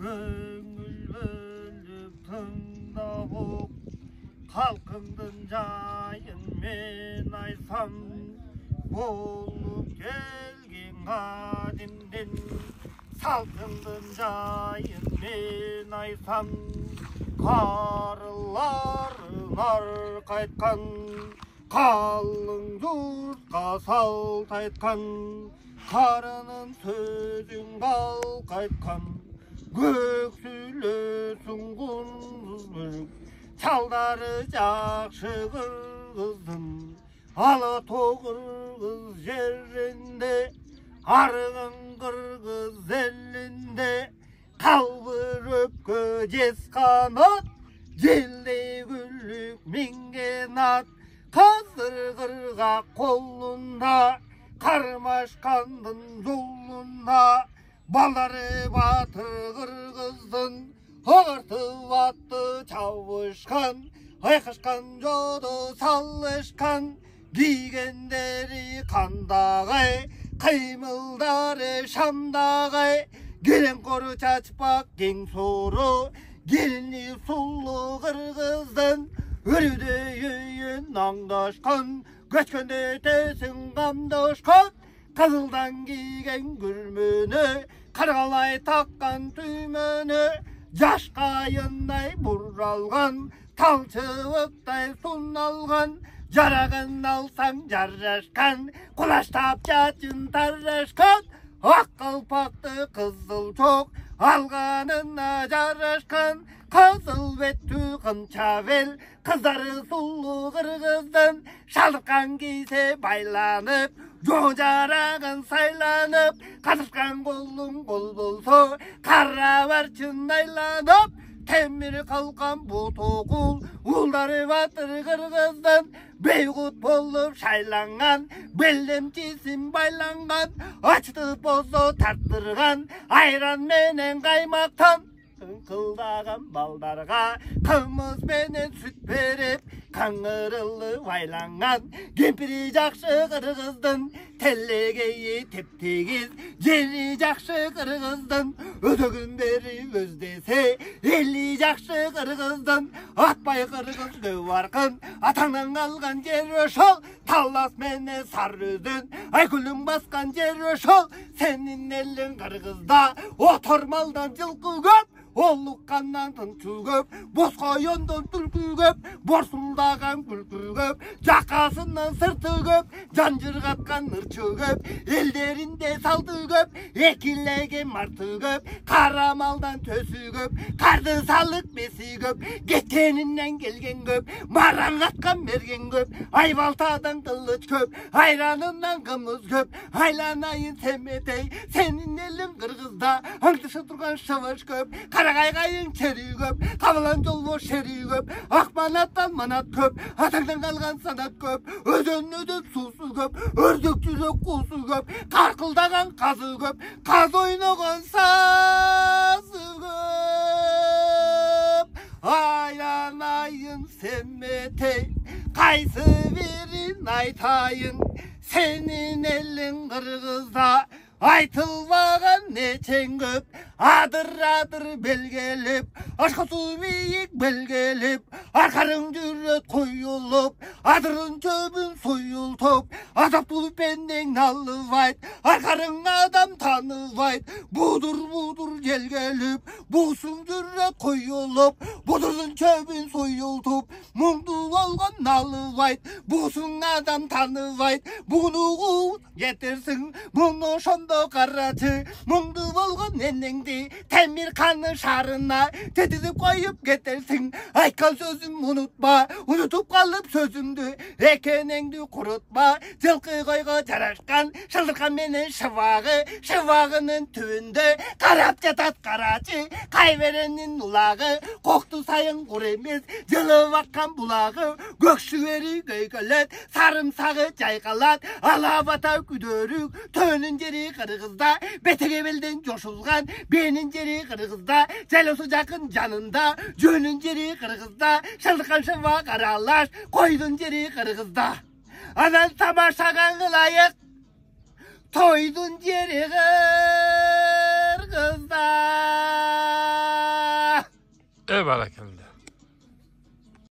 Көңіл бөліп тыңдап оқ, халқыңдың жайын мен айтсам, болып келген қадимден салтыңдың жайын мен айтсам, қарыларың арқайтқан, қалың жұртқа салт айтқан, қарының сөзін қалқайтқан, көксілесің құндыз шалдары жақшы қырғыздың, алатоғыр қыз жерінде, арғын қырғыз елінде, қалбыр өпкі жез қанат, желдей күлік минген ат, қазір қырға қолында, қармашқандың жолында, балдары батыр қырғыздың, ағыртып атты чауышқан, айқашқан жоды салышқан, кигендері қандағай, қимылдары шамдағай, келен қоры чачпақ кең соры, келіні сұлы қырғыздың, үрді үйін аңдашқан, көшкенде тесін қамдашқан, қызылдан киген күрмені, қарғалай таққан түймені, жаш қайындай бұралған, талшыбықтай сұналған, жарағын алсаң жарашқан, құлаштап жатын тарашқан, ақ қалпақты қызыл чоқ, алғанына жарашқан, қызыл бетті қынчавел, қыздары сұлу қырғыздың, шалдыққан кейсе байланып, жо жарағын сайланып, қатышқан қолың қол болса, қара барчын айланып, темір қалқан бұтоқұл, ұлдары батыр қырғыздың, бейғұт болып шайланған, белдем тесім байланған, ачты болса тарттырған, айран менен қаймақтан, қылдаған балдарға қымыз менен сүт беріп, қаңырылы вайланған, кемпірі жақшы қырғыздың, телегейі теп-тегіз, жері жақшы қырғыздың, өтігін бері өздесе, елі жақшы қырғыздың, атпай қырғыз көу арқын, атаңнан қалған жер өшіл, талас мене сар өзін, айкүлің басқан жер өшіл, сенің елің қырғызда, отырмалдан жылқы көп, олыққаннан тынчу көп, бос қойындан түлкі көп, борсылдаған күлкі көп, жақасынан сырты көп, жанжырғатқан ұрчы көп, елдерінде салты көп, екілеген марты көп, қарамалдан төсі көп, қарды салық бесі көп, кеткенінен келген көп, маран қатқан мерген көп, айбалтадан қылыч көп, айранынан қымыз көп, айланайын семетей, сенің елің қырғызда, аңтышы тұрған шывыш көп, қарағайғайың чері көп, қабылан жол бош шері көп, ақманаттан манат көп, атаңдан қалған санат көп, өзен сусу көп, өрдік жүрек қусы көп, қарқылдаған қазы көп, қаз ойнаған сазы көп. Айланайын семетей, қайсы берін айтайын, сенің елің қырғызда, айтылмаған нечен көп, адыр-адыр белгелеп, ашқасы биік белгелеп, арқарың жүрет қойылып, адырын чөбін сойылтып, азап болып пендең налывайт, арқарың адам танывайт, будыр-будыр желгеліп, бұсың жүрет қойылып, будырдың чөбін сойылтып, мұңды болған налывайт, бұсың адам танывайт, бұны қуыт етерсің, бұны шондо қарачы, мұңды болған енеңді, тәмір қаны шарына, тетізіп қойып кетерсің, айтқан сөзім ұнытма, ұнытып қалып сөзімді, екенеңді құрытма, жылқы қойға жарашқан, шылдырқан менен шывағы, шывағының түбінде, қарап жатат қарачы, қайверенің ұлағы, қоқты сайын құр емес, жылып аққан бұлағы, көкшігері көйкөлет, сарымсағы жайқалат, алабата күдөрік, төнін жері қырғызда, бетіге белден жошылған, бенін жері қырғызда, жәлесі жақын жанында, жөнін жері қырғызда, шылдыққан шыва қаралаш, қойдың жері қырғызда. Анан тамашаған қылайық, тойдың жері қырғызда. Eyvallah kendine.